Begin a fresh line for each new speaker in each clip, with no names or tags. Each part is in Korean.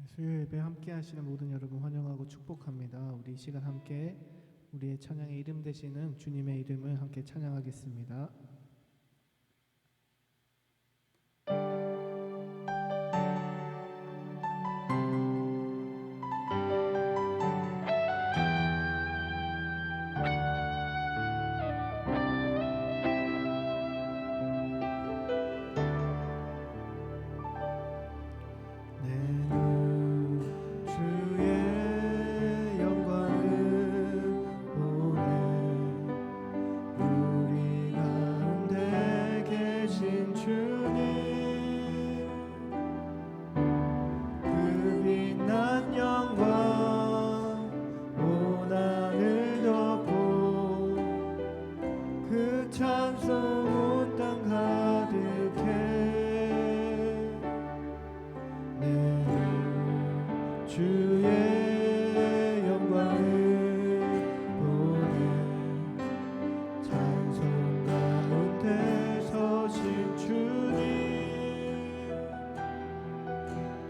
수요 예배 함께 하시는 모든 여러분 환영하고 축복합니다. 우리 이 시간 함께 우리의 찬양의 이름 되시는 주님의 이름을 함께 찬양하겠습니다.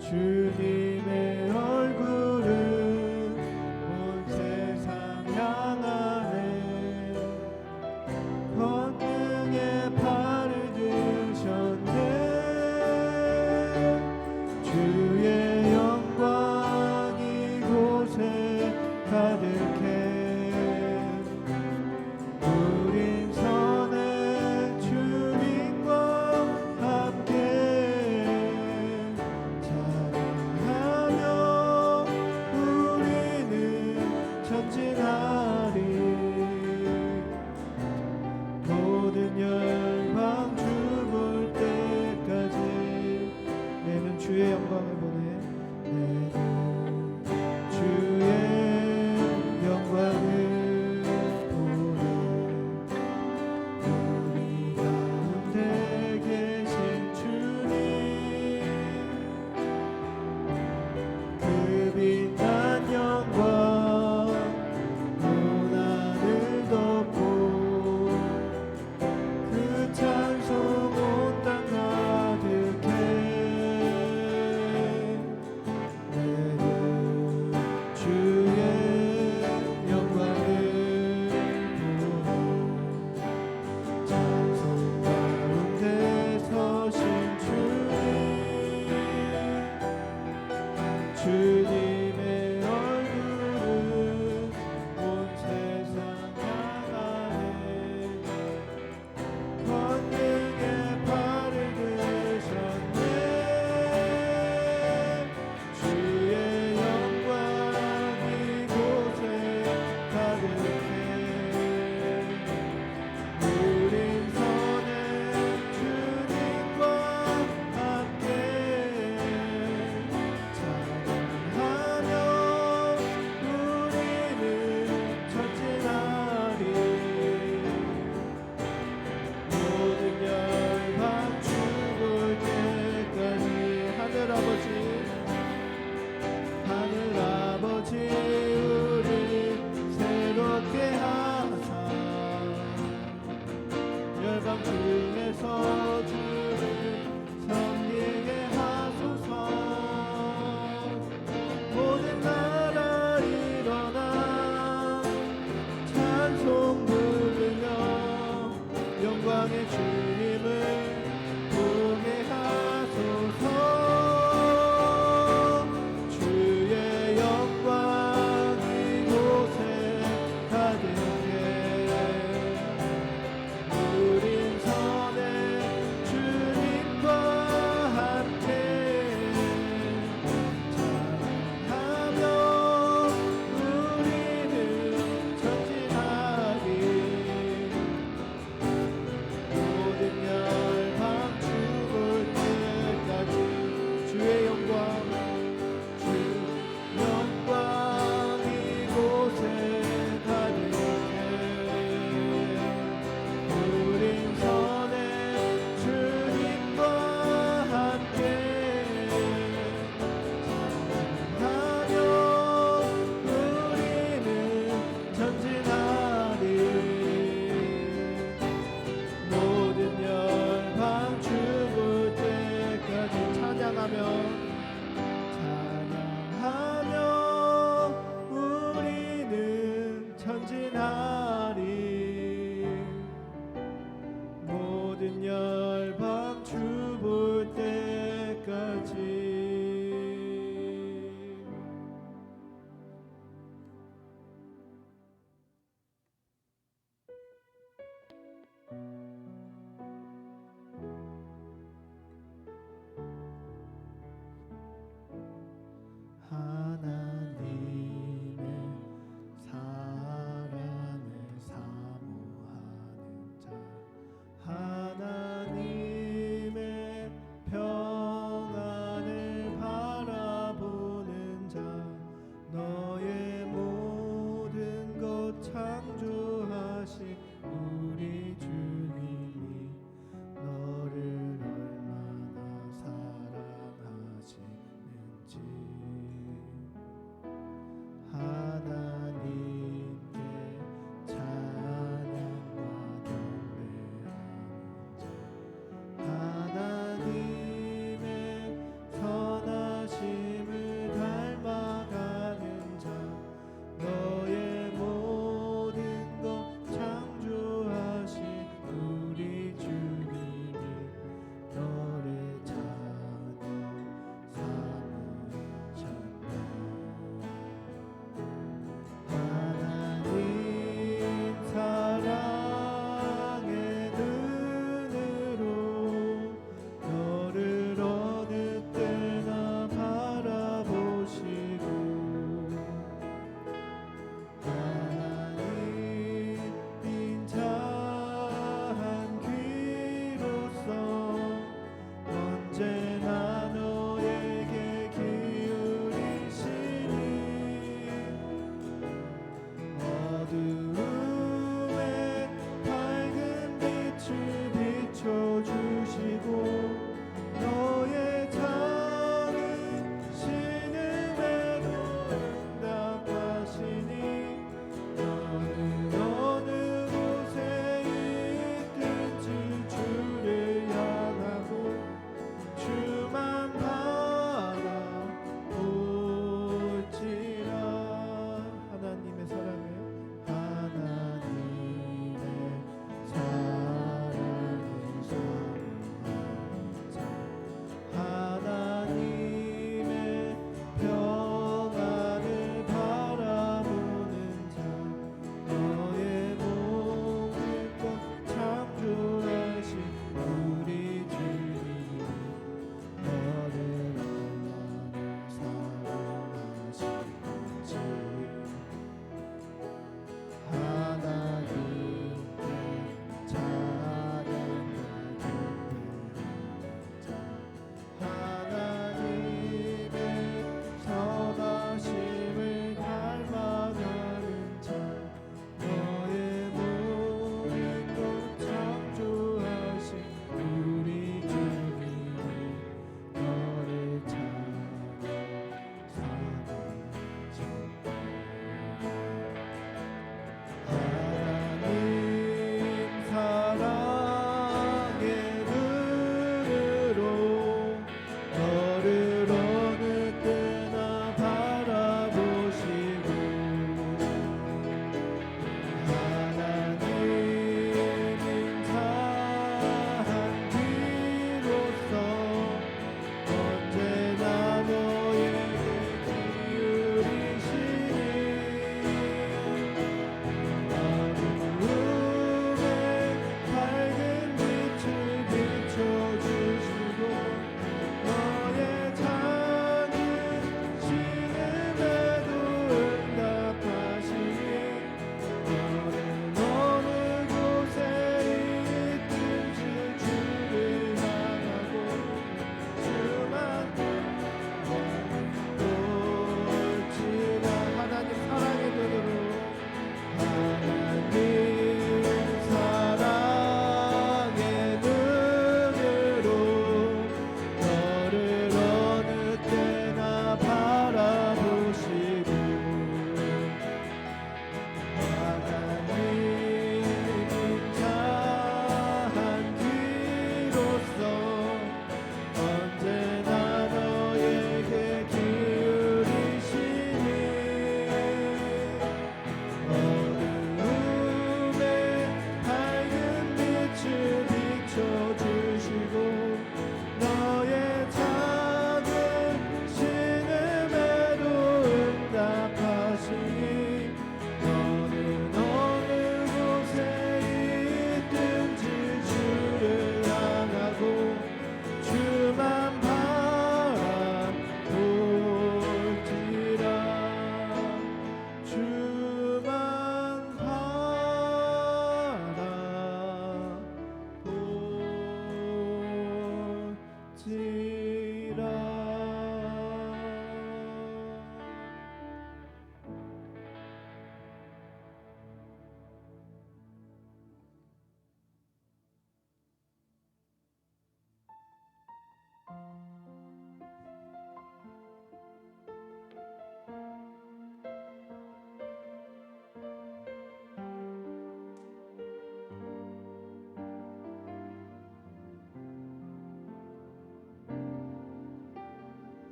주님의 얼굴은 온 세상 향하네. 권능의 팔을 드셨네. 주의 영광이 이곳에 가득해. 우린 선의 주님과 함께 찬양하며 우리는 전진하리. 모든 열방 죽을 때까지 내는 주의 영광을 보내. 내는 주의 영광을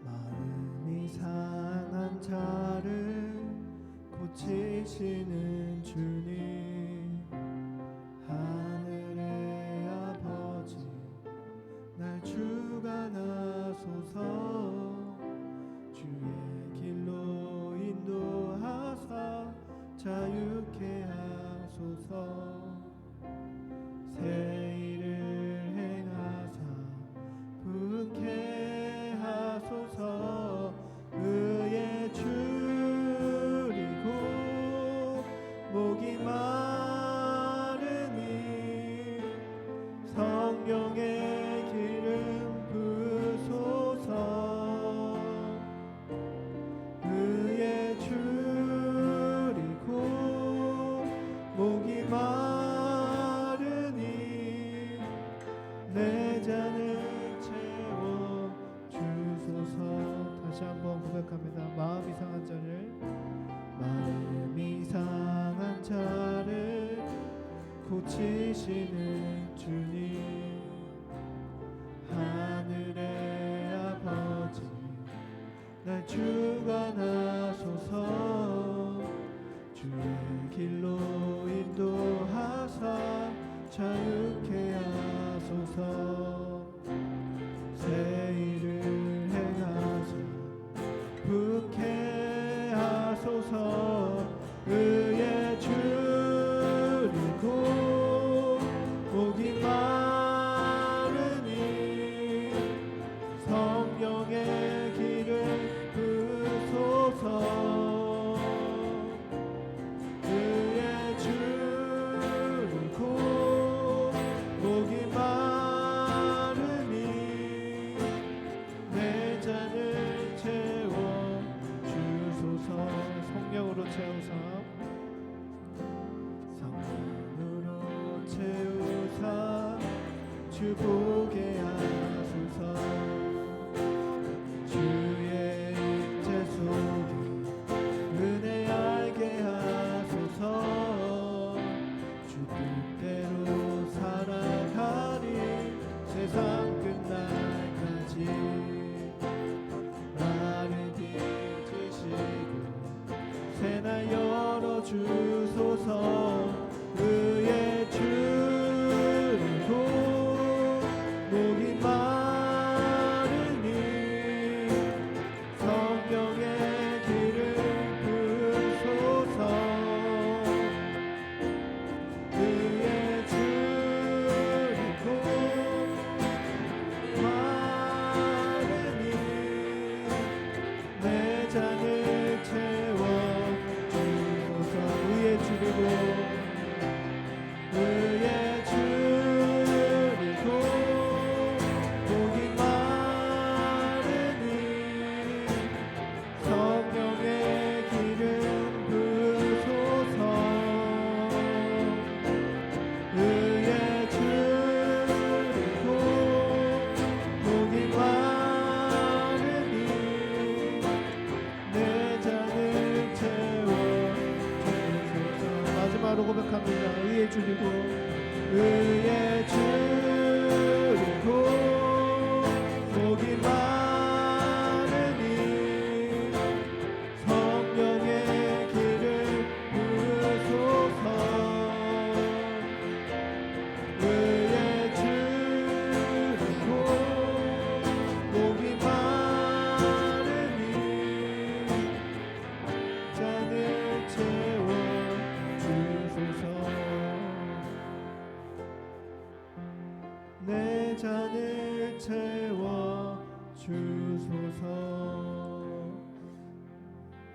마음이 상한 자를 고치시는 주님, 하늘의 아버지 날 주관하소서. 주의 길로 인도하사 자유케 하소서. 새 일을 행하사 분케 하소서. 의에 줄이고 목이 마르니 성령의 기름 부으소서. 의에 줄이고 목이 마르니 내 잔을 채워 주소서.
다시 한번 고백합니다. 마음이 상한 자를
마음이 상한 자를 고치시는 주님, 하늘의 아버지 날 주관하소서. 주의 길로 인도하사 자유케 하소서. 새 일을 행하사 분케 하소서. 의에 줄이고 목이 마르니 성령의 기름 부으소서. 의에 줄이고 목이 마르니 내 잔을 채워 주소서.
성령으로 채우사
성령으로 채우사 주 보게 하소서. 주의 임재 속에 은혜 알게 하소서. 주 뜻대로 살아가리 세상 끝날까지. 나를 빚으시고 새날 열어주소서. 의에 줄이고 목이 마르니 성령의 기름 부으소서. 의에 줄이고 마르니 내 잔을 채워 주소서. 의에 줄이고 의에 줄이고 목이 마르니 성령의 기름 부으소서. 의에 줄이고 목이 마르니 내 잔을 채워 주소서.
마지막으로 고백합니다. 의에 줄이고
의에 줄이고 목이 마르니 성령의 기름 부으소서. 의에 줄이고 목이 마르니 잔을 채워 주소서. 내 잔을 채워 주소서.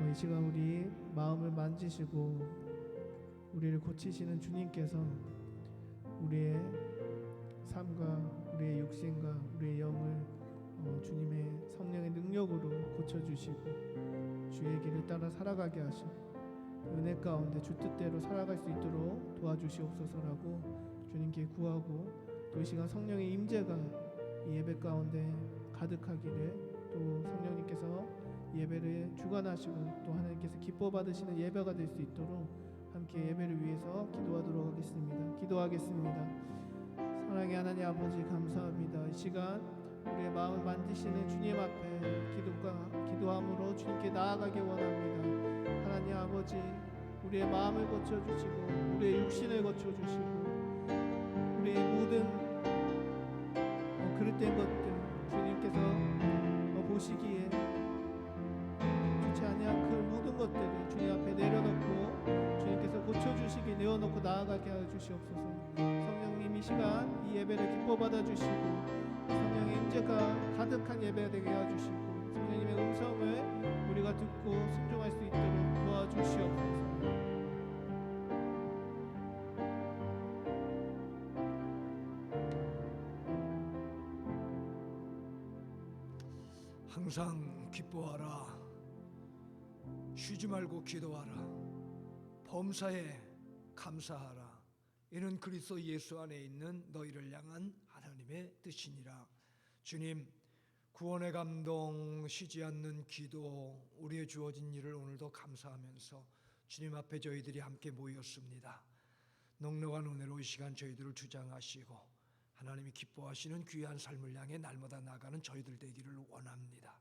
이 시간 우리 마음을 만지시고 우리를 고치시는 주님께서 우리의 삶과 우리의 육신과 우리의 영을 능력으로 고쳐주시고 주의 길을 따라 살아가게 하시고 은혜 가운데 주 뜻대로 살아갈 수 있도록 도와주시옵소서라고 주님께 구하고, 또 이 시간 성령의 임재가 이 예배 가운데 가득하기를, 또 성령님께서 예배를 주관하시고 또 하나님께서 기뻐 받으시는 예배가 될 수 있도록 함께 예배를 위해서 기도하도록 하겠습니다. 기도하겠습니다. 사랑의 하나님 아버지, 감사합니다. 이 시간 우리의 마음을 만지시는 주님 앞에 기도함으로 주님께 나아가기 원합니다. 하나님 아버지, 우리의 마음을 고쳐주시고 우리의 육신을 고쳐주시고 우리의 모든 그릇된 것들 주님께서 보시기에 좋지 아니한 그 모든 것들을 주님 앞에 내려놓고 주님께서 고쳐주시기 내어놓고 나아가게 하여 주시옵소서. 성령님, 이 시간 이 예배를 기뻐 받아주시고 성령의 임재가 가득한 예배가 되게 해주시고 성령님의 음성을 우리가 듣고 순종할 수 있도록 도와주시옵소서.
항상 기뻐하라. 쉬지 말고 기도하라. 범사에 감사하라. 이는 그리스도 예수 안에 있는 너희를 향한 하나님의 뜻이니라. 주님, 구원의 감동, 쉬지 않는 기도, 우리의 주어진 일을 오늘도 감사하면서 주님 앞에 저희들이 함께 모였습니다. 넉넉한 은혜로 이 시간 저희들을 주장하시고 하나님이 기뻐하시는 귀한 삶을 향해 날마다 나가는 저희들 되기를 원합니다.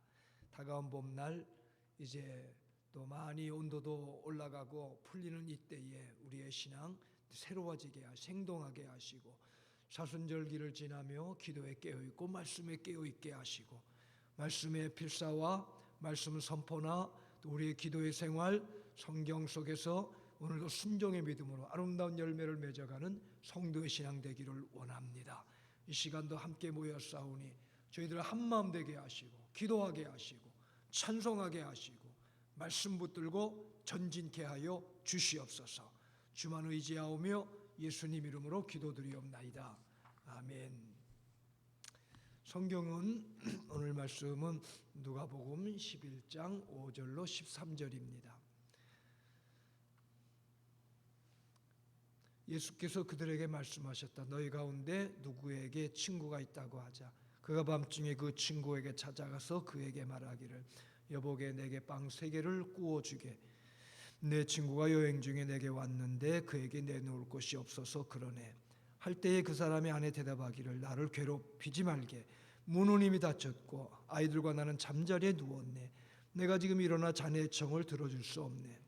다가온 봄날, 이제 또 많이 온도도 올라가고 풀리는 이때에 우리의 신앙 새로워지게 생동하게 하시고 사순절기를 지나며 기도에 깨어있고 말씀에 깨어있게 하시고 말씀의 필사와 말씀 선포나 또 우리의 기도의 생활, 성경 속에서 오늘도 순종의 믿음으로 아름다운 열매를 맺어가는 성도의 신앙 되기를 원합니다. 이 시간도 함께 모였사오니 저희들을 한마음 되게 하시고 기도하게 하시고 찬송하게 하시고 말씀 붙들고 전진케 하여 주시옵소서. 주만 의지하오며 예수님 이름으로 기도드리옵나이다. 아멘. 성경은 오늘 말씀은 누가복음 11장 5절로 13절입니다. 예수께서 그들에게 말씀하셨다. 너희 가운데 누구에게 친구가 있다고 하자. 그가 밤중에 그 친구에게 찾아가서 그에게 말하기를 여보게 내게 빵 3개를 구워주게. 내 친구가 여행 중에 내게 왔는데 그에게 내놓을 곳이 없어서 그러네. 할 때에 그 사람이 아내 대답하기를 나를 괴롭히지 말게. 문은 이미 닫혔고 아이들과 나는 잠자리에 누웠네. 내가 지금 일어나 자네의 청을 들어줄 수 없네.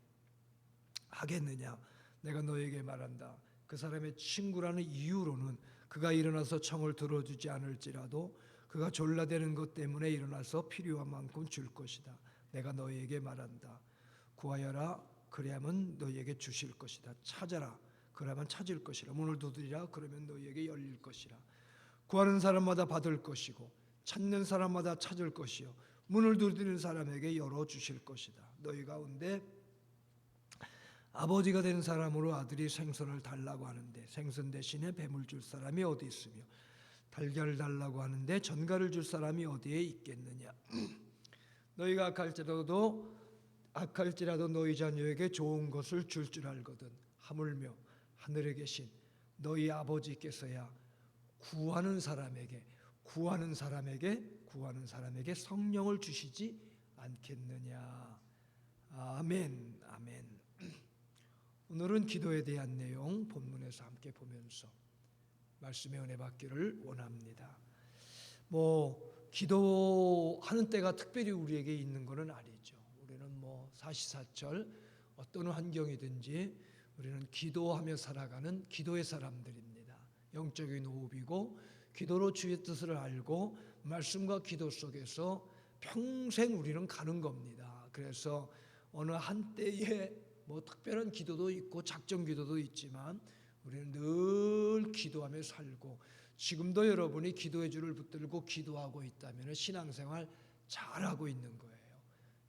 하겠느냐? 내가 너에게 말한다. 그 사람의 친구라는 이유로는 그가 일어나서 청을 들어주지 않을지라도 그가 졸라대는 것 때문에 일어나서 필요한 만큼 줄 것이다. 내가 너에게 말한다. 구하여라. 그래야만 너에게 주실 것이다. 찾아라. 그러면 찾을 것이라. 문을 두드리라. 그러면 너에게 열릴 것이라. 구하는 사람마다 받을 것이고 찾는 사람마다 찾을 것이요 문을 두드리는 사람에게 열어주실 것이다. 너희 가운데 아버지가 된 사람으로 아들이 생선을 달라고 하는데 생선 대신에 뱀을 줄 사람이 어디 있으며 달걀을 달라고 하는데 전갈을 줄 사람이 어디에 있겠느냐. 너희가 악할지라도 너희 자녀에게 좋은 것을 줄 줄 알거든. 하물며 하늘에 계신 너희 아버지께서야 구하는 사람에게 성령을 주시지 않겠느냐. 아멘. 아멘. 오늘은 기도에 대한 내용 본문에서 함께 보면서 말씀의 은혜 받기를 원합니다. 기도하는 때가 특별히 우리에게 있는 것은 아니죠. 우리는 사시사철 어떤 환경이든지 우리는 기도하며 살아가는 기도의 사람들입니다. 영적인 호흡이고 기도로 주의 뜻을 알고 말씀과 기도 속에서 평생 우리는 가는 겁니다. 그래서 어느 한때에 특별한 기도도 있고 작정 기도도 있지만 우리는 늘 기도하며 살고 지금도 여러분이 기도의 줄을 붙들고 기도하고 있다면 신앙생활 잘하고 있는 거예요.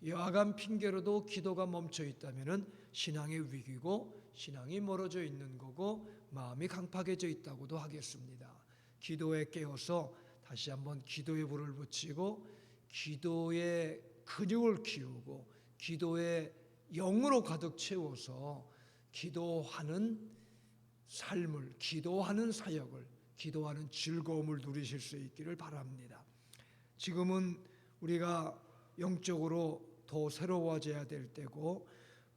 여하간 핑계로도 기도가 멈춰 있다면 신앙의 위기고 신앙이 멀어져 있는 거고 마음이 강팍해져 있다고도 하겠습니다. 기도에 깨어서 다시 한번 기도의 불을 붙이고 기도의 근육을 키우고 기도의 영으로 가득 채워서 기도하는 삶을, 기도하는 사역을, 기도하는 즐거움을 누리실 수 있기를 바랍니다. 지금은 우리가 영적으로 더 새로워져야 될 때고,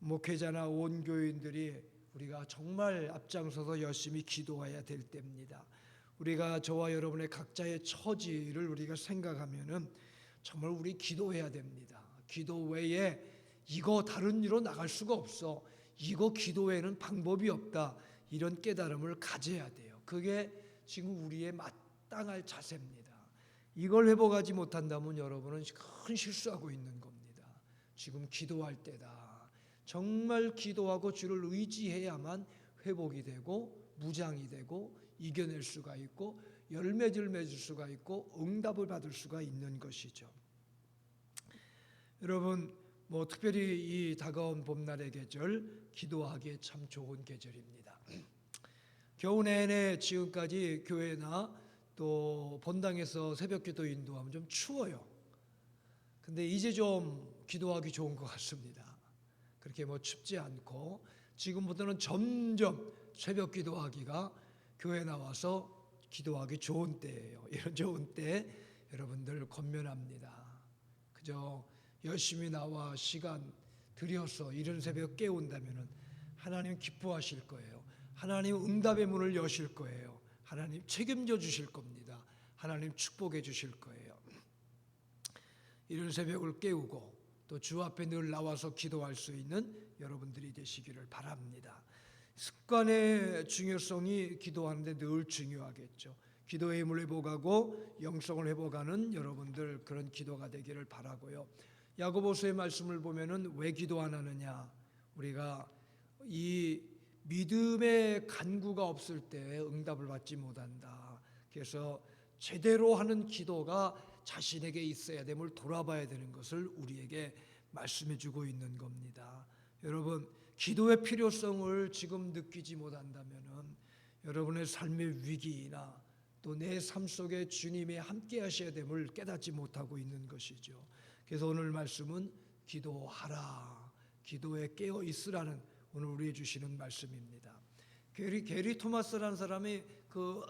목회자나 온 교인들이 우리가 정말 앞장서서 열심히 기도해야 될 때입니다. 우리가 저와 여러분의 각자의 처지를 우리가 생각하면은 정말 우리 기도해야 됩니다. 기도 외에 이거 다른 일로 나갈 수가 없어. 이거 기도 외에는 방법이 없다. 이런 깨달음을 가져야 돼요. 그게 지금 우리의 마땅할 자세입니다. 이걸 회복하지 못한다면 여러분은 큰 실수하고 있는 겁니다. 지금 기도할 때다. 정말 기도하고 주를 의지해야만 회복이 되고 무장이 되고 이겨낼 수가 있고 열매를 맺을 수가 있고 응답을 받을 수가 있는 것이죠. 여러분, 특별히 이 다가온 봄날의 계절 기도하기에 참 좋은 계절입니다. 겨우 내내 지금까지 교회나 또 본당에서 새벽기도 인도하면 좀 추워요. 근데 이제 좀 기도하기 좋은 것 같습니다. 그렇게 춥지 않고 지금부터는 점점 새벽 기도하기가 교회 나와서 기도하기 좋은 때예요. 이런 좋은 때 여러분들 권면합니다. 그저 열심히 나와 시간 들여서 이른 새벽 깨운다면 하나님 기뻐하실 거예요. 하나님 응답의 문을 여실 거예요. 하나님 책임져 주실 겁니다. 하나님 축복해 주실 거예요. 이른 새벽을 깨우고 또 주 앞에 늘 나와서 기도할 수 있는 여러분들이 되시기를 바랍니다. 습관의 중요성이 기도하는데 늘 중요하겠죠. 기도의 힘을 회복하고 영성을 회복하는 여러분들 그런 기도가 되기를 바라고요. 야고보서의 말씀을 보면은 왜 기도 안 하느냐? 우리가 이 믿음의 간구가 없을 때 응답을 받지 못한다. 그래서 제대로 하는 기도가 자신에게 있어야 됨을 돌아봐야 되는 것을 우리에게 말씀해 주고 있는 겁니다. 여러분, 기도의 필요성을 지금 느끼지 못한다면은 여러분의 삶의 위기나 또 내 삶 속에 주님이 함께 하셔야 됨을 깨닫지 못하고 있는 것이죠. 그래서 오늘 말씀은 기도하라, 기도에 깨어 있으라는 오늘 우리에게 주시는 말씀입니다. 게리 토마스라는 사람이 그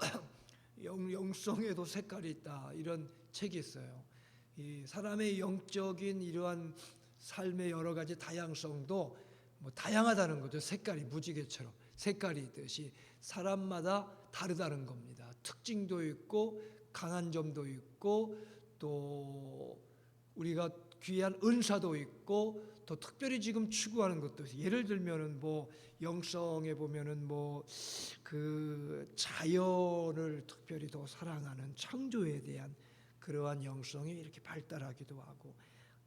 영성에도 색깔이 있다 이런 책이 있어요. 이 사람의 영적인 이러한 삶의 여러 가지 다양성도 다양하다는 거죠. 색깔이 무지개처럼 색깔이 있듯이 사람마다 다르다는 겁니다. 특징도 있고 강한 점도 있고 또 우리가 귀한 은사도 있고 또 특별히 지금 추구하는 것도 있어요. 예를 들면은 영성에 보면은 그 자연을 특별히 더 사랑하는 창조에 대한 그러한 영성이 이렇게 발달하기도 하고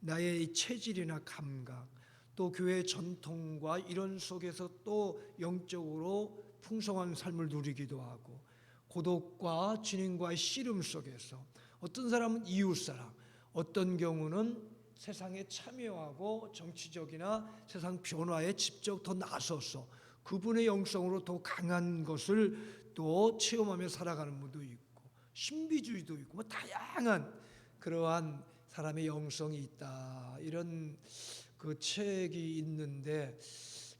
나의 이 체질이나 감각 또 교회의 전통과 이런 속에서 또 영적으로 풍성한 삶을 누리기도 하고 고독과 주님과의 씨름 속에서 어떤 사람은 이웃사랑 어떤 경우는 세상에 참여하고 정치적이나 세상 변화에 직접 더 나서서 그분의 영성으로 더 강한 것을 또 체험하며 살아가는 분도 있고 신비주의도 있고 다양한 그러한 사람의 영성이 있다 이런 그 책이 있는데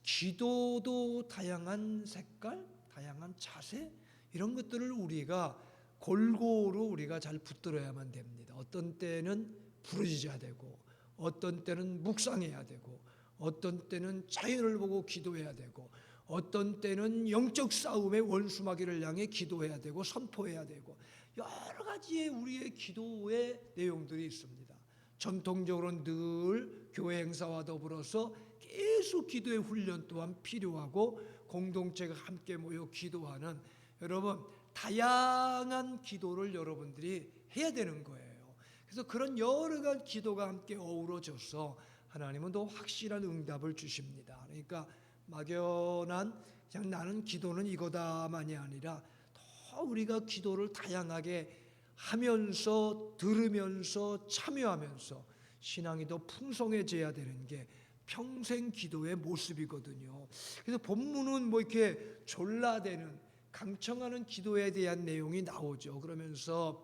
기도도 다양한 색깔, 다양한 자세 이런 것들을 우리가 골고루 우리가 잘 붙들어야만 됩니다. 어떤 때는 부르짖어야 되고 어떤 때는 묵상해야 되고 어떤 때는 자연을 보고 기도해야 되고 어떤 때는 영적 싸움의 원수마귀를 향해 기도해야 되고 선포해야 되고 여러 가지의 우리의 기도의 내용들이 있습니다. 전통적으로는 늘 교회 행사와 더불어서 계속 기도의 훈련 또한 필요하고 공동체가 함께 모여 기도하는 여러분 다양한 기도를 여러분들이 해야 되는 거예요. 그래서 그런 여러 가지 기도가 함께 어우러져서 하나님은 더 확실한 응답을 주십니다. 그러니까 막연한 그냥 나는 기도는 이거다만이 아니라 더 우리가 기도를 다양하게 하면서 들으면서 참여하면서 신앙이 더 풍성해져야 되는 게 평생 기도의 모습이거든요. 그래서 본문은 이렇게 졸라대는 강청하는 기도에 대한 내용이 나오죠. 그러면서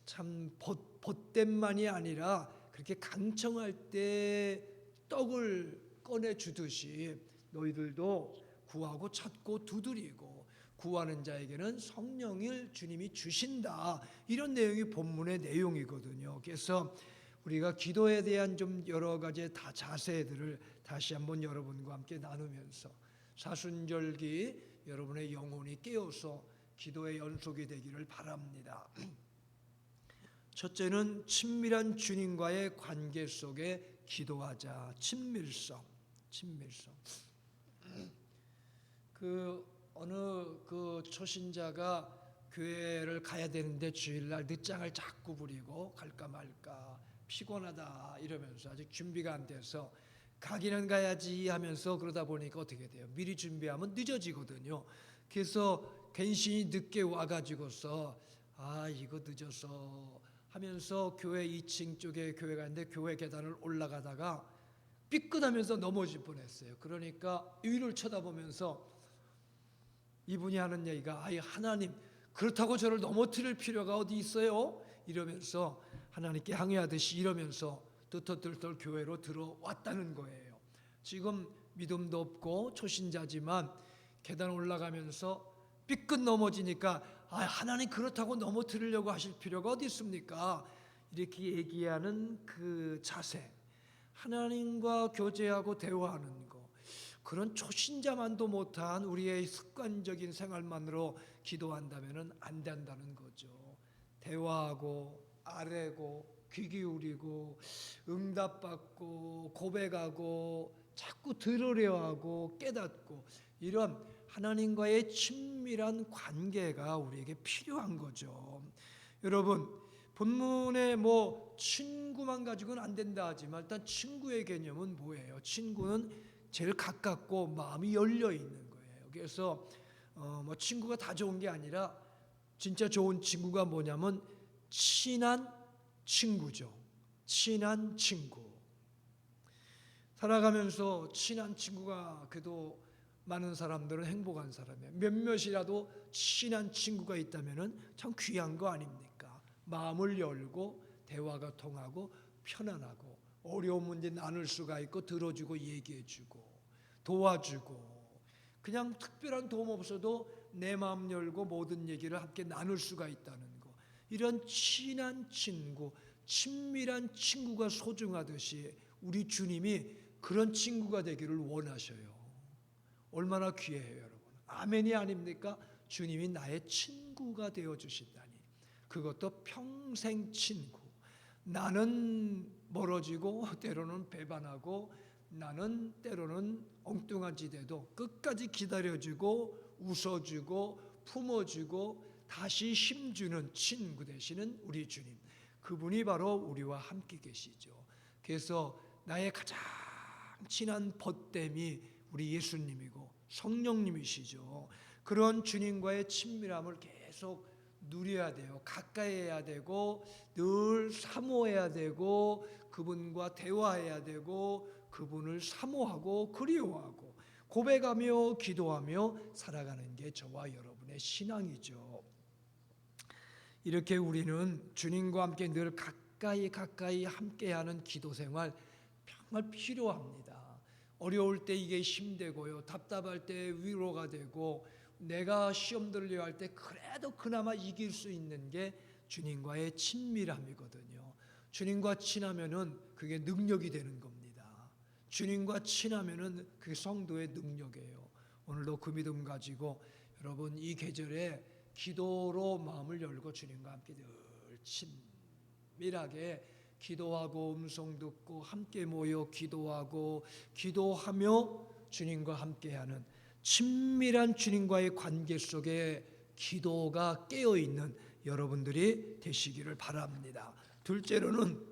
참 벗됨만이 아니라 그렇게 강청할 때 떡을 꺼내 주듯이 너희들도 구하고 찾고 두드리고 구하는 자에게는 성령을 주님이 주신다. 이런 내용이 본문의 내용이거든요. 그래서 우리가 기도에 대한 좀 여러 가지 다 자세들을 다시 한번 여러분과 함께 나누면서 사순절기 여러분의 영혼이 깨어서 기도의 연속이 되기를 바랍니다. 첫째는 친밀한 주님과의 관계 속에 기도하자. 친밀성. 어느 초신자가 교회를 가야 되는데 주일날 늦장을 자꾸 부리고 갈까 말까 피곤하다 이러면서 아직 준비가 안 돼서 가기는 가야지 하면서 그러다 보니까 어떻게 돼요? 미리 준비하면 늦어지거든요. 그래서 괜시히 늦게 와가지고서 이거 늦어서 하면서 교회 2층 쪽에 교회가 있는데 교회 계단을 올라가다가 삐끗하면서 넘어질 뻔했어요. 그러니까 위를 쳐다보면서 이분이 하는 얘기가 하나님 그렇다고 저를 넘어뜨릴 필요가 어디 있어요? 이러면서 하나님께 항의하듯이 이러면서 덜덜덜 교회로 들어왔다는 거예요. 지금 믿음도 없고 초신자지만 계단 올라가면서 삐끗 넘어지니까 하나님 그렇다고 넘어뜨리려고 하실 필요가 어디 있습니까? 이렇게 얘기하는 그 자세, 하나님과 교제하고 대화하는 거, 그런 초신자만도 못한 우리의 습관적인 생활만으로 기도한다면 안 된다는 거죠. 대화하고 아뢰고 귀 기울이고 응답받고 고백하고 자꾸 들으려 하고 깨닫고 이런 하나님과의 친밀한 관계가 우리에게 필요한 거죠. 여러분 본문에 친구만 가지고는 안 된다 하지만 일단 친구의 개념은 뭐예요? 친구는 제일 가깝고 마음이 열려 있는 거예요. 그래서 친구가 다 좋은 게 아니라 진짜 좋은 친구가 뭐냐면 친한 친구죠. 친한 친구. 살아가면서 친한 친구가 그래도 많은 사람들은 행복한 사람이에요. 몇몇이라도 친한 친구가 있다면 참 귀한 거 아닙니까? 마음을 열고 대화가 통하고 편안하고 어려운 문제 나눌 수가 있고 들어주고 얘기해주고 도와주고 그냥 특별한 도움 없어도 내 마음 열고 모든 얘기를 함께 나눌 수가 있다는 거. 이런 친한 친구, 친밀한 친구가 소중하듯이 우리 주님이 그런 친구가 되기를 원하셔요. 얼마나 귀해요, 여러분. 아멘이 아닙니까? 주님이 나의 친구가 되어주신다니. 그것도 평생 친구. 나는 멀어지고 때로는 배반하고 나는 때로는 엉뚱한 지대도 끝까지 기다려주고 웃어주고 품어주고 다시 힘주는 친구 되시는 우리 주님. 그분이 바로 우리와 함께 계시죠. 그래서 나의 가장 친한 벗됨이 우리 예수님이고 성령님이시죠. 그런 주님과의 친밀함을 계속 누려야 돼요. 가까이 해야 되고 늘 사모해야 되고 그분과 대화해야 되고 그분을 사모하고 그리워하고 고백하며 기도하며 살아가는 게 저와 여러분의 신앙이죠. 이렇게 우리는 주님과 함께 늘 가까이 함께하는 기도 생활 정말 필요합니다. 어려울 때 이게 힘되고요. 답답할 때 위로가 되고 내가 시험 들려 할 때 그래도 그나마 이길 수 있는 게 주님과의 친밀함이거든요. 주님과 친하면은 그게 능력이 되는 겁니다. 주님과 친하면은 그게 성도의 능력이에요. 오늘도 그 믿음 가지고 여러분 이 계절에 기도로 마음을 열고 주님과 함께 늘 친밀하게 기도하고 음성 듣고 함께 모여 기도하고 기도하며 주님과 함께하는 친밀한 주님과의 관계 속에 기도가 깨어있는 여러분들이 되시기를 바랍니다. 둘째로는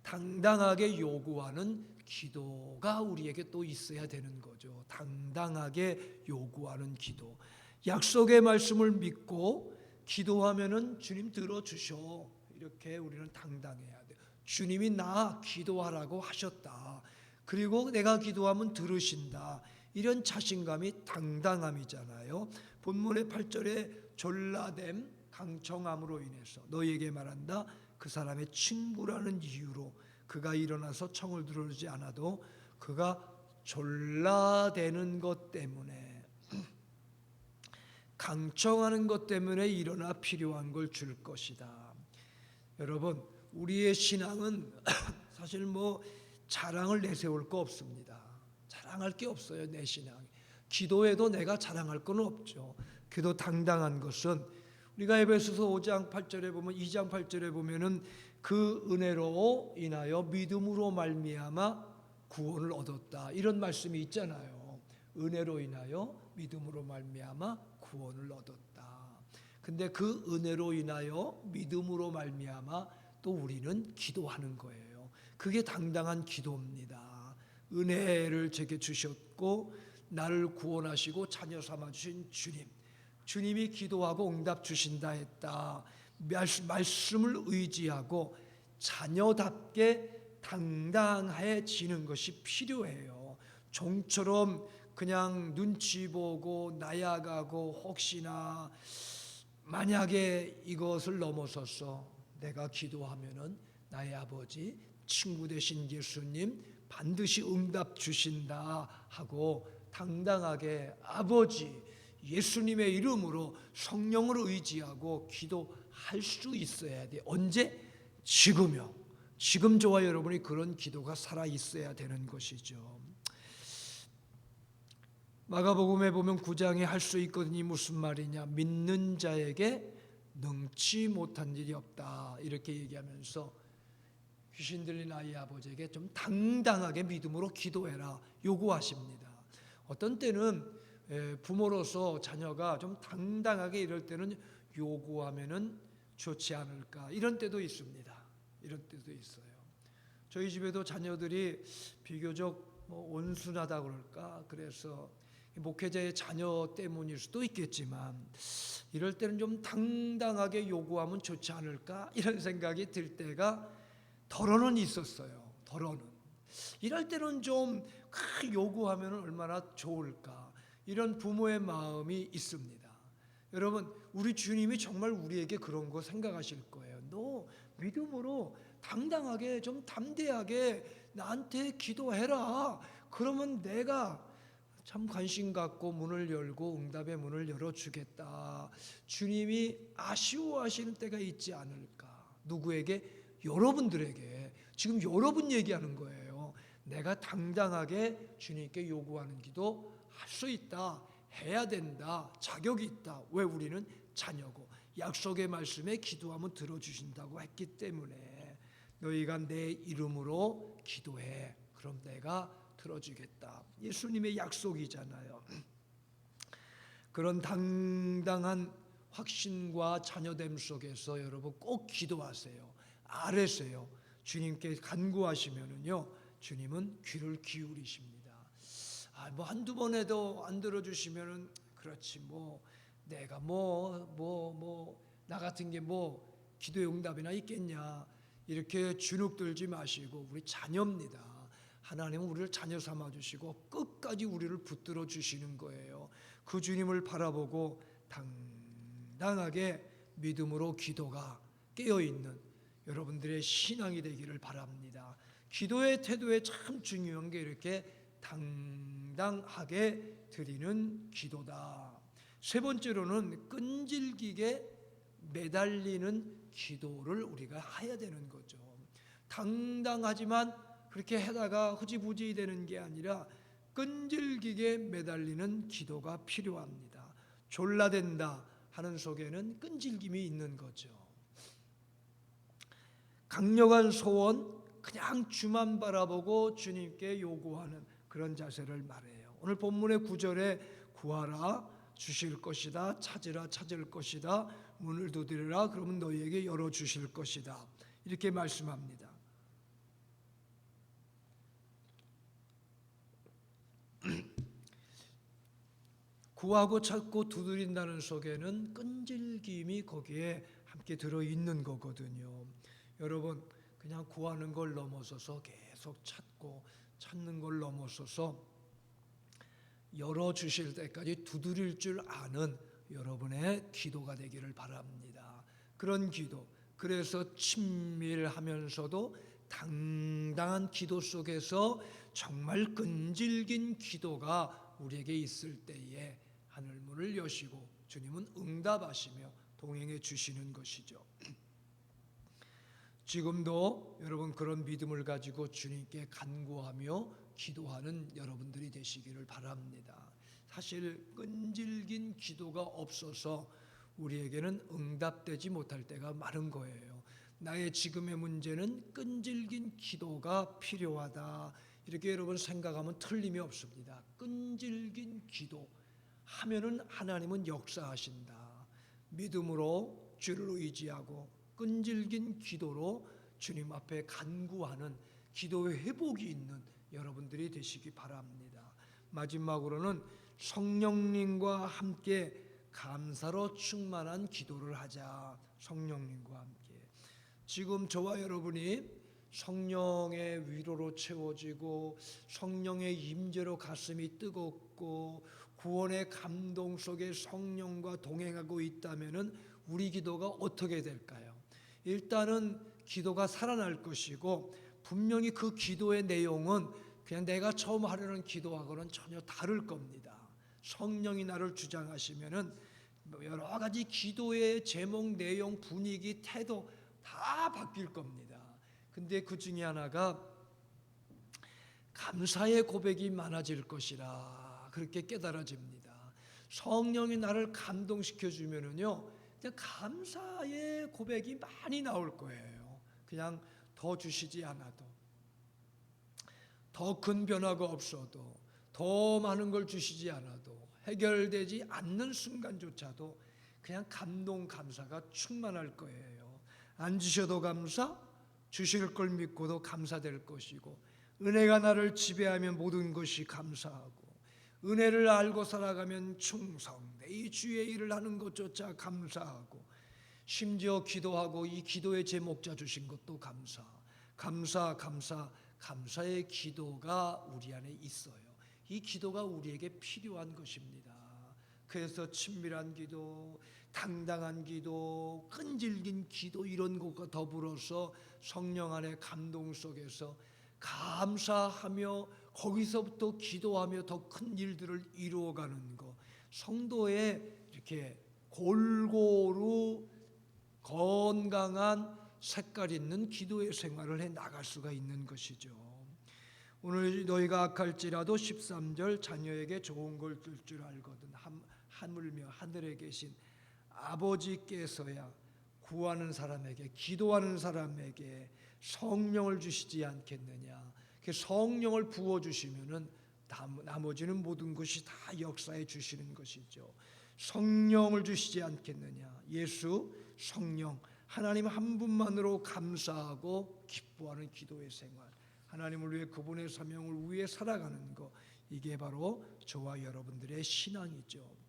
당당하게 요구하는 기도가 우리에게 또 있어야 되는 거죠. 당당하게 요구하는 기도. 약속의 말씀을 믿고 기도하면은 주님 들어주셔. 이렇게 우리는 당당해야 돼요. 주님이 나 기도하라고 하셨다. 그리고 내가 기도하면 들으신다. 이런 자신감이 당당함이잖아요. 본문의 8절에 졸라댐 강청함으로 인해서 너희에게 말한다. 그 사람의 친구라는 이유로 그가 일어나서 청을 들어주지 않아도 그가 졸라대는 것 때문에 강청하는 것 때문에 일어나 필요한 걸 줄 것이다. 여러분, 우리의 신앙은 사실 뭐 자랑을 내세울 거 없습니다. 자랑할 게 없어요. 내 신앙. 기도에도 내가 자랑할 건 없죠. 그래도 당당한 것은 우리가 에베소서 5장 8절에 보면 2장 8절에 보면은 그 은혜로 인하여 믿음으로 말미암아 구원을 얻었다. 이런 말씀이 있잖아요. 은혜로 인하여 믿음으로 말미암아 구원을 얻었다. 근데 그 은혜로 인하여 믿음으로 말미암아 또 우리는 기도하는 거예요. 그게 당당한 기도입니다. 은혜를 제게 주셨고 나를 구원하시고 자녀 삼아 주신 주님. 주님이 기도하고 응답 주신다 했다. 말씀을 의지하고 자녀답게 당당해지는 것이 필요해요. 종처럼 그냥 눈치 보고 나약하고 혹시나 만약에 이것을 넘어서서 내가 기도하면은 나의 아버지 친구 되신 예수님 반드시 응답 주신다 하고 당당하게 아버지 예수님의 이름으로 성령을 의지하고 기도할 수 있어야 돼. 언제? 지금요. 지금 저와 여러분이 그런 기도가 살아 있어야 되는 것이죠. 마가복음에 보면 9장에 할 수 있거든이 무슨 말이냐? 믿는 자에게 능치 못한 일이 없다. 이렇게 얘기하면서 귀신 들린 아이 아버지에게 좀 당당하게 믿음으로 기도해라 요구하십니다. 어떤 때는 부모로서 자녀가 좀 당당하게 이럴 때는 요구하면은 좋지 않을까 이런 때도 있습니다. 이런 때도 있어요. 저희 집에도 자녀들이 비교적 온순하다 그럴까 그래서 목회자의 자녀 때문일 수도 있겠지만 이럴 때는 좀 당당하게 요구하면 좋지 않을까 이런 생각이 들 때가 덜어는 있었어요. 덜어는 이럴 때는 좀 요구하면 얼마나 좋을까 이런 부모의 마음이 있습니다. 여러분 우리 주님이 정말 우리에게 그런 거 생각하실 거예요. 너 믿음으로 당당하게 좀 담대하게 나한테 기도해라. 그러면 내가 참 관심 갖고 문을 열고 응답의 문을 열어주겠다. 주님이 아쉬워하시는 때가 있지 않을까. 누구에게? 여러분들에게. 지금 여러분 얘기하는 거예요. 내가 당당하게 주님께 요구하는 기도 할 수 있다. 해야 된다. 자격이 있다. 왜? 우리는 자녀고 약속의 말씀에 기도하면 들어주신다고 했기 때문에 너희가 내 이름으로 기도해. 그럼 내가 들어주겠다. 예수님의 약속이잖아요. 그런 당당한 확신과 자녀됨 속에서 여러분 꼭 기도하세요. 아뢰세요. 주님께 간구하시면은요, 주님은 귀를 기울이십니다. 뭐 한두 번 해도 안 들어주시면은 그렇지 뭐 내가 나 같은 게 뭐 기도의 응답이나 있겠냐 이렇게 주눅 들지 마시고 우리 자녀입니다. 하나님은 우리를 자녀 삼아 주시고 끝까지 우리를 붙들어 주시는 거예요. 그 주님을 바라보고 당당하게 믿음으로 기도가 깨어있는 여러분들의 신앙이 되기를 바랍니다. 기도의 태도에 참 중요한 게 이렇게 당당하게 드리는 기도다. 세 번째로는 끈질기게 매달리는 기도를 우리가 해야 되는 거죠. 당당하지만 그렇게 하다가 흐지부지 되는 게 아니라 끈질기게 매달리는 기도가 필요합니다. 졸라댄다 하는 속에는 끈질김이 있는 거죠. 강력한 소원, 그냥 주만 바라보고 주님께 요구하는 그런 자세를 말해요. 오늘 본문의 9절에 구하라 주실 것이다. 찾으라 찾을 것이다. 문을 두드리라 그러면 너희에게 열어주실 것이다. 이렇게 말씀합니다. 구하고 찾고 두드린다는 속에는 끈질김이 거기에 함께 들어있는 거거든요. 여러분 그냥 구하는 걸 넘어서서 계속 찾고 찾는 걸 넘어서서 열어주실 때까지 두드릴 줄 아는 여러분의 기도가 되기를 바랍니다. 그런 기도. 그래서 친밀하면서도 당당한 기도 속에서 정말 끈질긴 기도가 우리에게 있을 때에 하늘 문을 여시고 주님은 응답하시며 동행해 주시는 것이죠. 지금도 여러분 그런 믿음을 가지고 주님께 간구하며 기도하는 여러분들이 되시기를 바랍니다. 사실 끈질긴 기도가 없어서 우리에게는 응답되지 못할 때가 많은 거예요. 나의 지금의 문제는 끈질긴 기도가 필요하다. 이렇게 여러분 생각하면 틀림이 없습니다. 끈질긴 기도 하면은 하나님은 역사하신다. 믿음으로 주를 의지하고 끈질긴 기도로 주님 앞에 간구하는 기도의 회복이 있는 여러분들이 되시기 바랍니다. 마지막으로는 성령님과 함께 감사로 충만한 기도를 하자. 성령님과 함께. 지금 저와 여러분이 성령의 위로로 채워지고 성령의 임재로 가슴이 뜨겁고 구원의 감동 속에 성령과 동행하고 있다면은 우리 기도가 어떻게 될까요? 일단은 기도가 살아날 것이고 분명히 그 기도의 내용은 그냥 내가 처음 하려는 기도하고는 전혀 다를 겁니다. 성령이 나를 주장하시면은 여러 가지 기도의 제목, 내용, 분위기, 태도 다 바뀔 겁니다. 근데 그 중에 하나가 감사의 고백이 많아질 것이라 그렇게 깨달아집니다. 성령이 나를 감동시켜 주면은요, 그냥 감사의 고백이 많이 나올 거예요. 그냥 더 주시지 않아도, 더 큰 변화가 없어도, 더 많은 걸 주시지 않아도, 해결되지 않는 순간조차도 그냥 감동, 감사가 충만할 거예요. 안 주셔도 감사, 주실 걸 믿고도 감사될 것이고, 은혜가 나를 지배하면 모든 것이 감사하고, 은혜를 알고 살아가면 충성, 내 주의 일을 하는 것조차 감사하고, 심지어 기도하고 이 기도의 제목자 주신 것도 감사, 감사, 감사, 감사의 기도가 우리 안에 있어요. 이 기도가 우리에게 필요한 것입니다. 그래서 친밀한 기도, 당당한 기도, 끈질긴 기도 이런 것과 더불어서 성령 안의 감동 속에서 감사하며 거기서부터 기도하며 더 큰 일들을 이루어가는 것, 성도의 이렇게 골고루 건강한 색깔 있는 기도의 생활을 해 나갈 수가 있는 것이죠. 오늘 너희가 악할지라도 13절 자녀에게 좋은 걸 줄 줄 알거든 하물며 하늘에 계신 아버지께서야 구하는 사람에게, 기도하는 사람에게 성령을 주시지 않겠느냐. 성령을 부어주시면은 나머지는 모든 것이 다 역사해 주시는 것이죠. 성령을 주시지 않겠느냐. 예수, 성령, 하나님 한 분만으로 감사하고 기뻐하는 기도의 생활, 하나님을 위해 그분의 사명을 위해 살아가는 것, 이게 바로 저와 여러분들의 신앙이죠.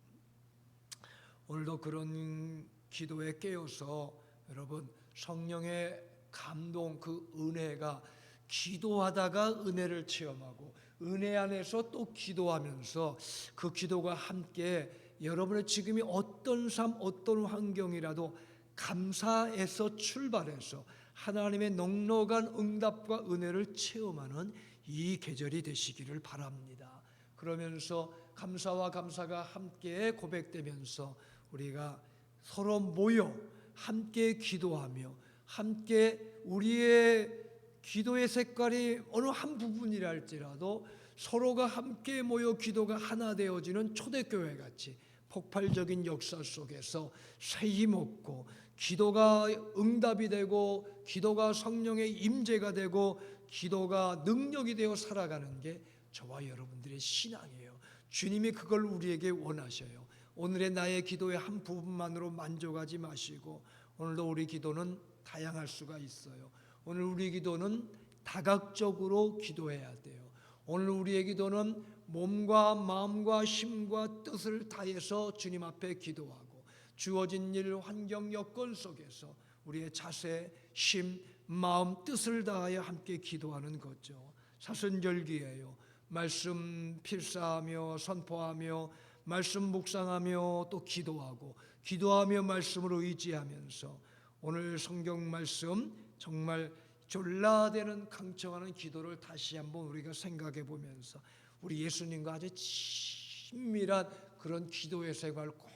오늘도 그런 기도에 깨어서 여러분 성령의 감동, 그 은혜가 기도하다가 은혜를 체험하고 은혜 안에서 또 기도하면서 그 기도가 함께 여러분의 지금이 어떤 삶, 어떤 환경이라도 감사에서 출발해서 하나님의 넉넉한 응답과 은혜를 체험하는 이 계절이 되시기를 바랍니다. 그러면서 감사와 감사가 함께 고백되면서 우리가 서로 모여 함께 기도하며 함께 우리의 기도의 색깔이 어느 한 부분이라 할지라도 서로가 함께 모여 기도가 하나 되어지는 초대교회 같이 폭발적인 역사 속에서 새 힘 얻고 기도가 응답이 되고 기도가 성령의 임재가 되고 기도가 능력이 되어 살아가는 게 저와 여러분들의 신앙이에요. 주님이 그걸 우리에게 원하셔요. 오늘의 나의 기도의 한 부분만으로 만족하지 마시고 오늘도 우리 기도는 다양할 수가 있어요. 오늘 우리 기도는 다각적으로 기도해야 돼요. 오늘 우리의 기도는 몸과 마음과 힘과 뜻을 다해서 주님 앞에 기도하고 주어진 일, 환경, 여건 속에서 우리의 자세, 힘, 마음, 뜻을 다하여 함께 기도하는 거죠. 사순절기예요. 말씀 필사하며 선포하며 말씀 묵상하며 또 기도하고 기도하며 말씀을 의지하면서 오늘 성경 말씀 정말 졸라대는 강청하는 기도를 다시 한번 우리가 생각해 보면서 우리 예수님과 아주 친밀한 그런 기도의 생활 꼭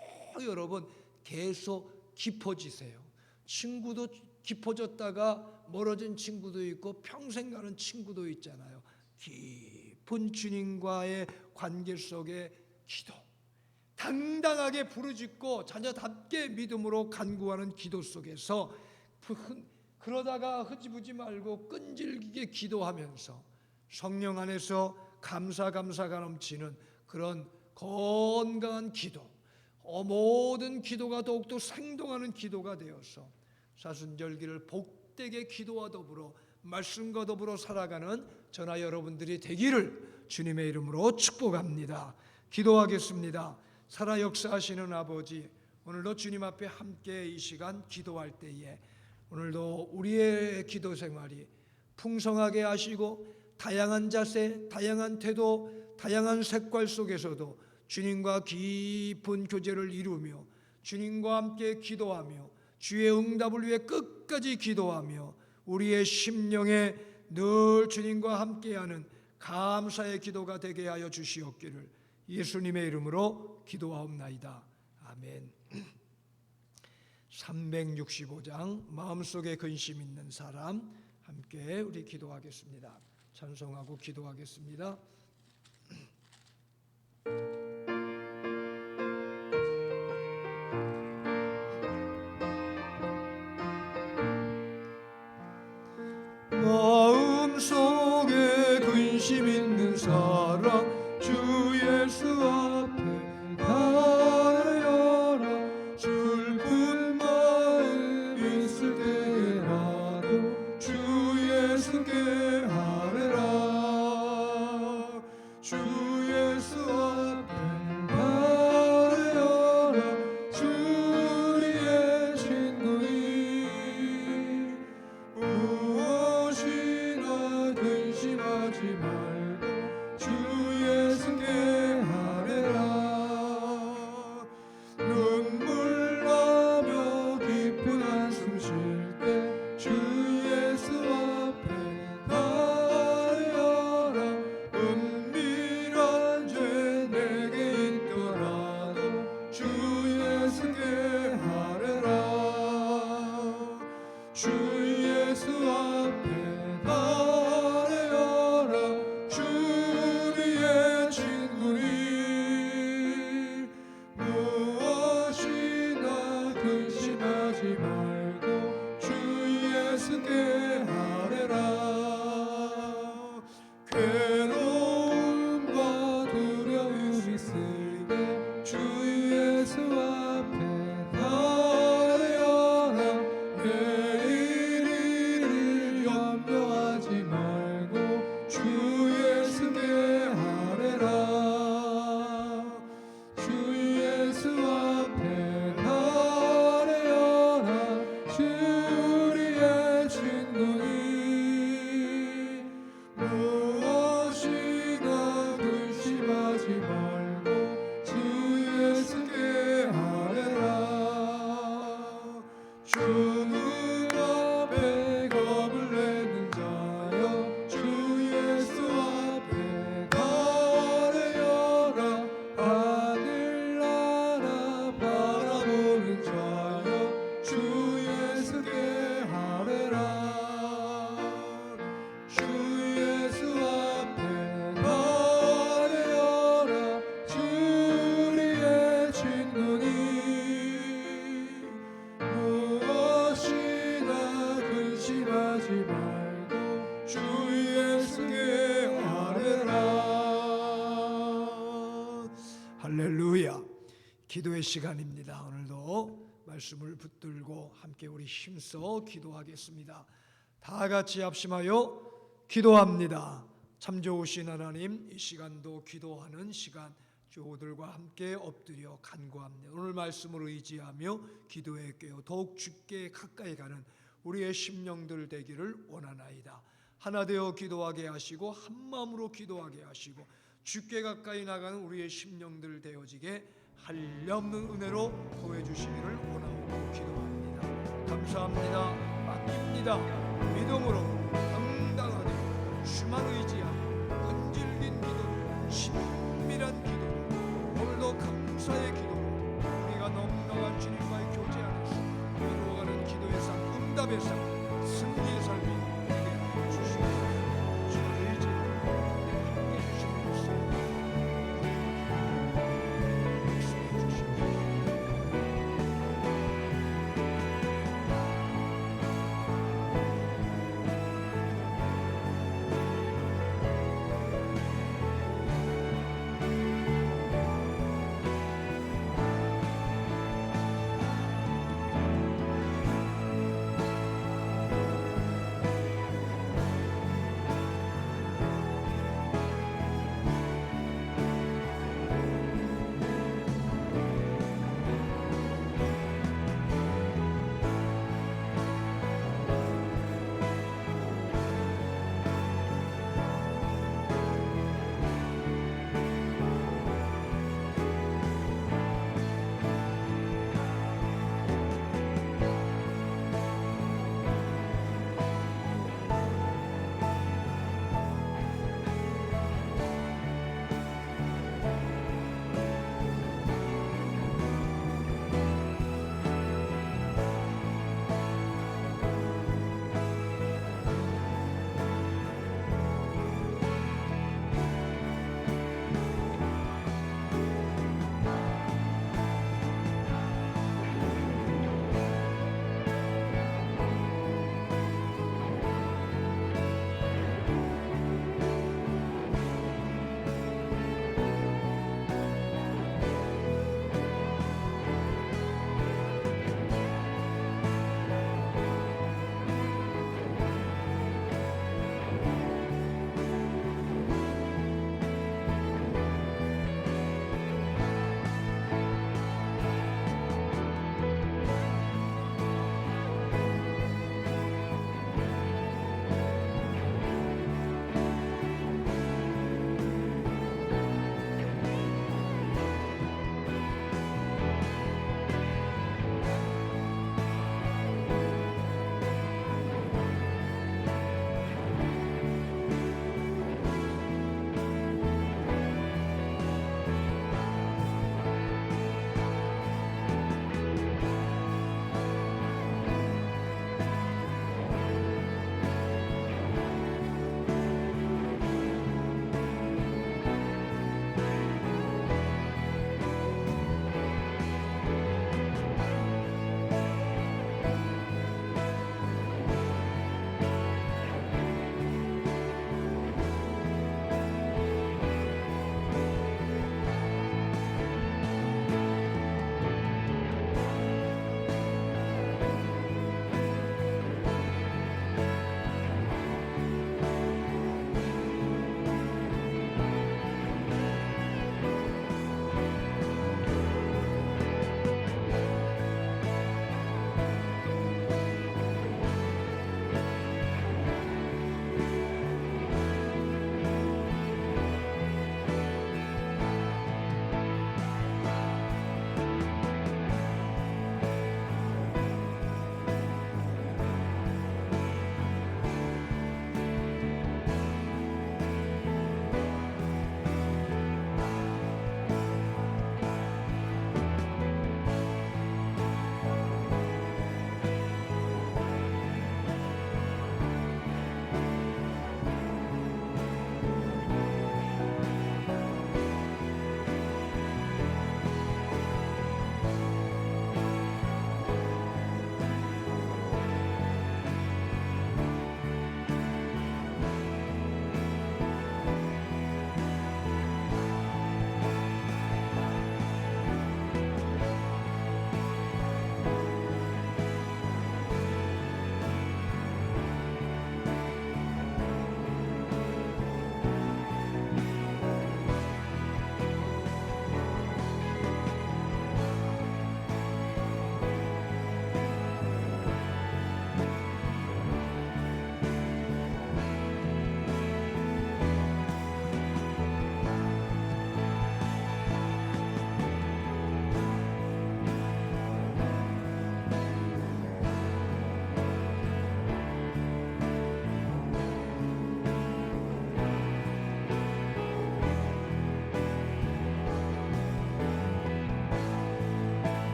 여러분 계속 깊어지세요. 친구도 깊어졌다가 멀어진 친구도 있고 평생 가는 친구도 있잖아요. 깊은 주님과의 관계 속에 기도, 당당하게 부르짖고 자녀답게 믿음으로 간구하는 기도 속에서 그러다가 흐지부지 말고 끈질기게 기도하면서 성령 안에서 감사가 넘치는 그런 건강한 기도, 모든 기도가 더욱더 생동하는 기도가 되어서 사순절기를 복되게 기도와 더불어 말씀과 더불어 살아가는 저나 여러분들이 되기를 주님의 이름으로 축복합니다. 기도하겠습니다. 살아 역사하시는 아버지, 오늘도 주님 앞에 함께 이 시간 기도할 때에 오늘도 우리의 기도 생활이 풍성하게 하시고 다양한 자세, 다양한 태도, 다양한 색깔 속에서도 주님과 깊은 교제를 이루며 주님과 함께 기도하며 주의 응답을 위해 끝까지 기도하며 우리의 심령에 늘 주님과 함께하는 감사의 기도가 되게 하여 주시옵기를 예수님의 이름으로 기도하옵나이다. 아멘. 365장 마음속에 근심 있는 사람 함께 우리 기도하겠습니다. 찬송하고 기도하겠습니다.
마음속에 근심 있는 사람 주 예수 앞에 가려라. 슬픈 마음 있을 때라도 주 예수께 하래라. 주 예수 앞에 가려라. 주의 친구니 무엇이나 근심하지 말고 주 예수께 하래라. 눈물 나며 깊은 한숨 쉴 때 주 예수 앞에 가려라. 은밀한 죄 내게 있더라도 주 예수께 하래라. 주 예수 앞에 가려라. 주의 친구니 무엇이나 근심하지 말고 주 예수께 하래라. 괴로움과 두려움이 있을 때 주 예수 앞에 가려라. 내일 일을 염려하지 말고 주 예수께 하래라. 주 예수 앞에 가려라. 주의 친구니 무엇이나 근심하지 말고 주 예수께 하래라. 주 앞에 겁을 내는 자여 주 예수 앞에 가려라. 하늘나라 바라보는 자여 주 예수께 하래라. 주 예수 앞에 가려라. 주의 친구니 무엇이나 근심하지 말고 주 예수께 하래라.
할렐루야. 기도의 시간입니다. 오늘도 말씀을 붙들고 함께 우리 힘써 기도하겠습니다. 다 같이 합심하여 기도합니다. 참 좋으신 하나님, 이 시간도 기도하는 시간, 교우들과 함께 엎드려 간구합니다. 오늘 말씀을 의지하며 기도에 깨어 더욱 주께 가까이 가는 우리의 심령들 되기를 원하나이다. 하나 되어 기도하게 하시고 한 마음으로 기도하게 하시고 주께 가까이 나가는 우리의 심령들 되어지게 한량없는 은혜로 도와주시기를 원하고 기도합니다. 감사합니다. 맡깁니다. 믿음으로 당당하게 주만 의지하고 끈질긴 기도로 친밀한 기도로 오늘도 감사의 기도로 우리가 넉넉한 주님과의 교제 안에서 이루어가는 기도의 삶, 응답의 삶